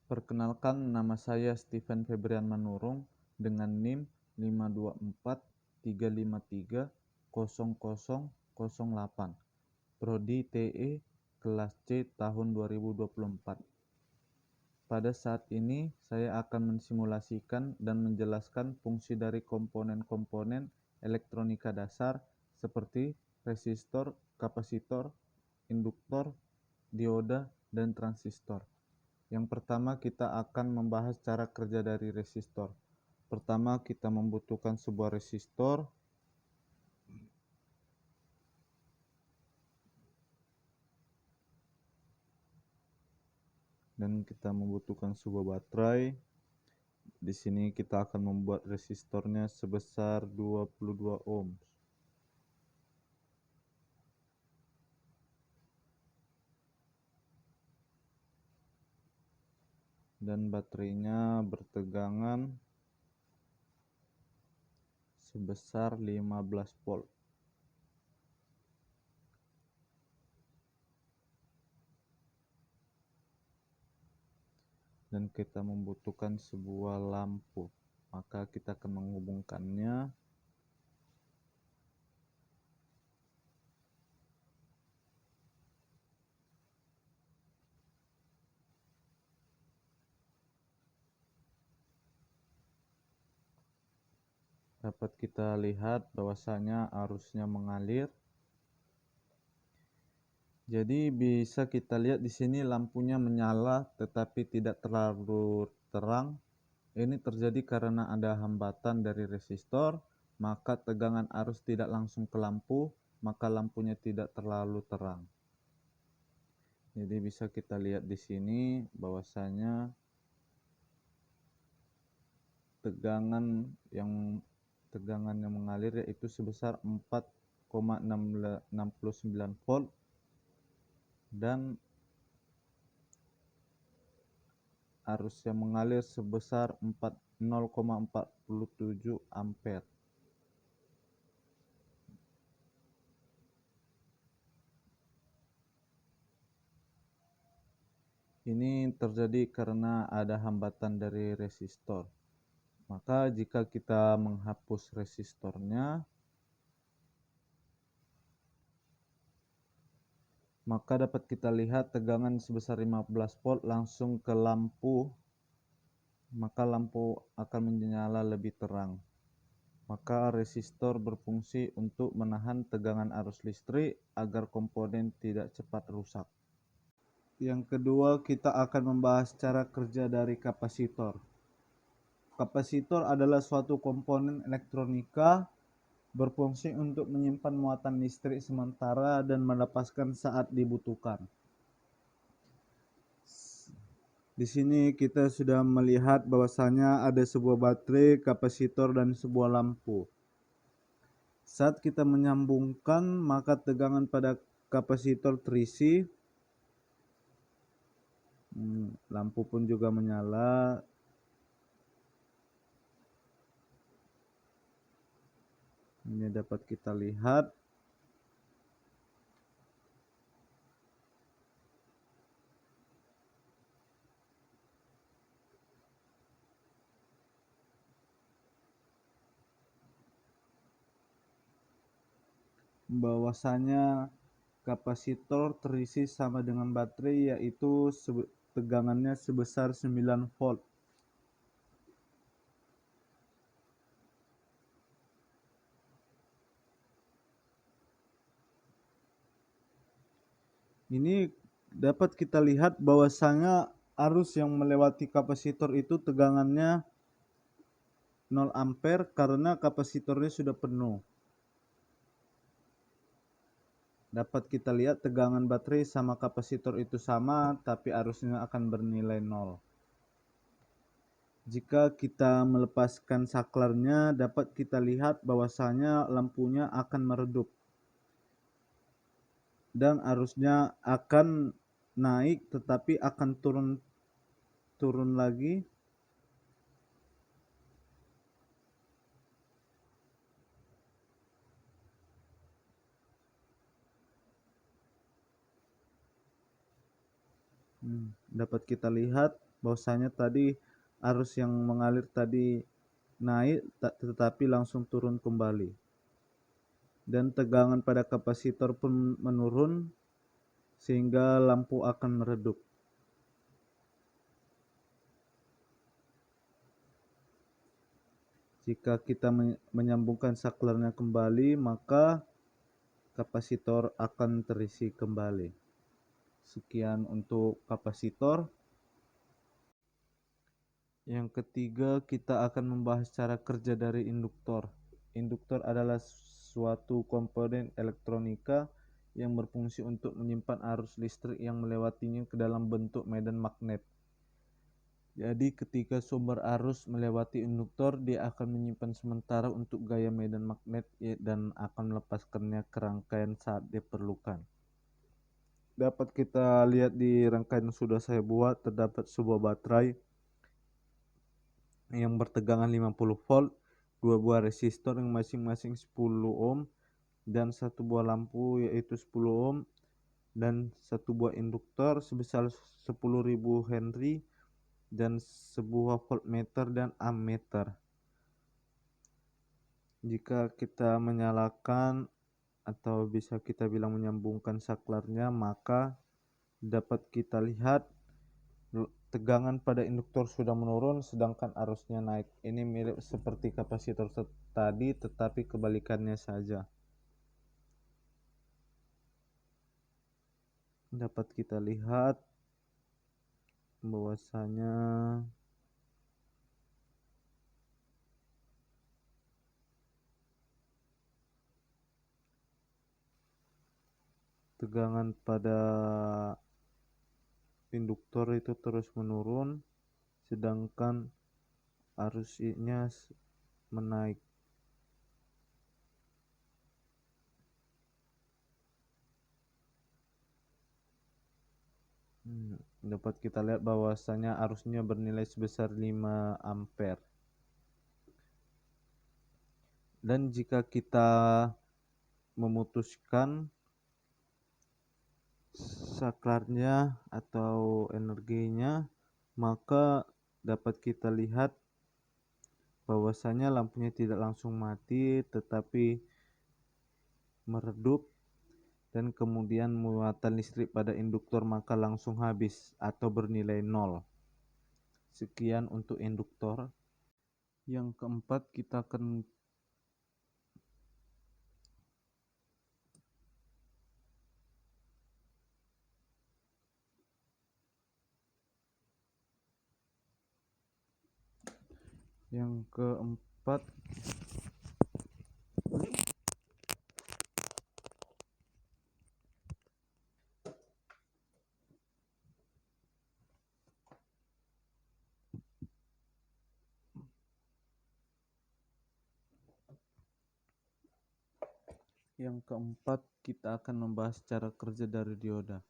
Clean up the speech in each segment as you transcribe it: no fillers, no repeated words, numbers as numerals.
Perkenalkan, nama saya Steven Febrian Manurung dengan NIM 52435300008, Prodi TE kelas C tahun 2024. Pada saat ini, saya akan mensimulasikan dan menjelaskan fungsi dari komponen-komponen elektronika dasar seperti resistor, kapasitor, induktor, dioda, dan transistor. Yang pertama, kita akan membahas cara kerja dari resistor. Pertama, kita membutuhkan sebuah resistor. Dan kita membutuhkan sebuah baterai. Di sini kita akan membuat resistornya sebesar 22 ohm. Dan baterainya bertegangan sebesar 15 volt. Dan kita membutuhkan sebuah lampu. Maka kita akan menghubungkannya. Dapat kita lihat bahwasanya arusnya mengalir. Jadi bisa kita lihat di sini lampunya menyala tetapi tidak terlalu terang. Ini terjadi karena ada hambatan dari resistor, maka tegangan arus tidak langsung ke lampu, maka lampunya tidak terlalu terang. Jadi bisa kita lihat di sini bahwasanya tegangan yang mengalir yaitu sebesar 4,69 volt dan arus yang mengalir sebesar 0,47 ampere. Ini terjadi karena ada hambatan dari resistor. Maka jika kita menghapus resistornya, maka dapat kita lihat tegangan sebesar 15 volt langsung ke lampu, maka lampu akan menyala lebih terang. Maka resistor berfungsi untuk menahan tegangan arus listrik agar komponen tidak cepat rusak. Yang kedua, kita akan membahas cara kerja dari kapasitor. Kapasitor adalah suatu komponen elektronika berfungsi untuk menyimpan muatan listrik sementara dan melepaskan saat dibutuhkan. Di sini kita sudah melihat bahwasanya ada sebuah baterai, kapasitor, dan sebuah lampu. Saat kita menyambungkan, maka tegangan pada kapasitor terisi. Lampu pun juga menyala. Ini dapat kita lihat. Bahwasanya kapasitor terisi sama dengan baterai, yaitu tegangannya sebesar 9 volt. Ini dapat kita lihat bahwasanya arus yang melewati kapasitor itu tegangannya 0 ampere karena kapasitornya sudah penuh. Dapat kita lihat tegangan baterai sama kapasitor itu sama, tapi arusnya akan bernilai 0. Jika kita melepaskan saklarnya, dapat kita lihat bahwasanya lampunya akan meredup. Dan arusnya akan naik tetapi akan turun lagi. Dapat kita lihat bahwasanya tadi arus yang mengalir tadi naik tetapi langsung turun kembali, dan tegangan pada kapasitor pun menurun sehingga lampu akan meredup. Jika kita menyambungkan saklarnya kembali, maka kapasitor akan terisi kembali. Sekian untuk kapasitor. Yang ketiga, kita akan membahas cara kerja dari induktor. Induktor adalah suatu komponen elektronika yang berfungsi untuk menyimpan arus listrik yang melewatinya ke dalam bentuk medan magnet. Jadi ketika sumber arus melewati induktor, dia akan menyimpan sementara untuk gaya medan magnet dan akan melepaskannya ke rangkaian saat diperlukan. Dapat kita lihat di rangkaian yang sudah saya buat, terdapat sebuah baterai yang bertegangan 50 volt, dua buah resistor yang masing-masing 10 ohm, dan satu buah lampu yaitu 10 ohm, dan satu buah induktor sebesar 10.000 Henry, dan sebuah voltmeter dan ammeter. Jika kita menyalakan atau bisa kita bilang menyambungkan saklarnya, maka dapat kita lihat tegangan pada induktor sudah menurun sedangkan arusnya naik. Ini mirip seperti kapasitor tadi tetapi kebalikannya saja. Dapat kita lihat bahwasanya tegangan pada induktor itu terus menurun sedangkan arusnya menaik. Dapat kita lihat bahwasanya arusnya bernilai sebesar 5 ampere. Dan jika kita memutuskan saklarnya atau energinya, maka dapat kita lihat bahwasanya lampunya tidak langsung mati tetapi meredup, dan kemudian muatan listrik pada induktor maka langsung habis atau bernilai 0. Sekian untuk induktor. Yang keempat, kita akan kita akan membahas cara kerja dari dioda.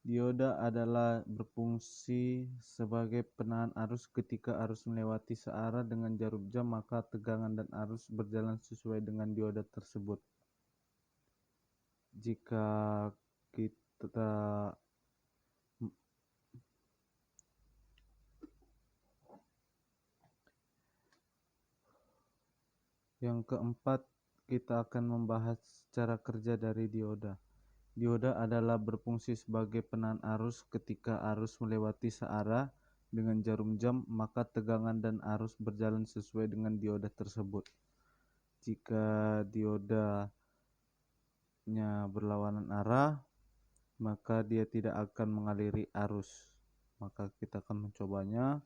Dioda adalah berfungsi sebagai penahan arus. Ketika arus melewati searah dengan jarum jam, maka tegangan dan arus berjalan sesuai dengan dioda tersebut. Jika kita Yang keempat, kita akan membahas cara kerja dari dioda. Dioda adalah berfungsi sebagai penahan arus. Ketika arus melewati searah dengan jarum jam, maka tegangan dan arus berjalan sesuai dengan dioda tersebut. Jika diodanya berlawanan arah, maka dia tidak akan mengaliri arus. Maka kita akan mencobanya.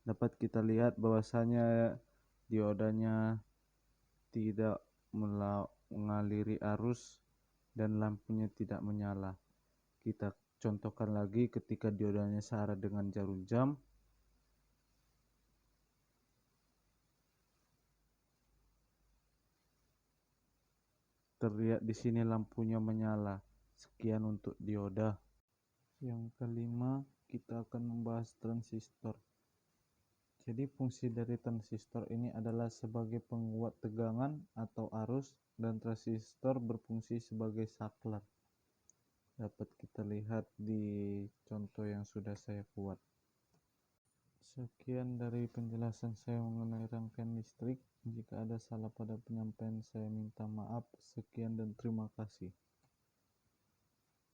Dapat kita lihat bahwasanya diodanya tidak mengaliri arus dan lampunya tidak menyala. Kita contohkan lagi ketika diodanya searah dengan jarum jam. Terlihat di sini lampunya menyala. Sekian untuk dioda. Yang kelima, kita akan membahas transistor. Jadi fungsi dari transistor ini adalah sebagai penguat tegangan atau arus, dan transistor berfungsi sebagai saklar. Dapat kita lihat di contoh yang sudah saya buat. Sekian dari penjelasan saya mengenai rangkaian listrik. Jika ada salah pada penyampaian saya minta maaf. Sekian dan terima kasih.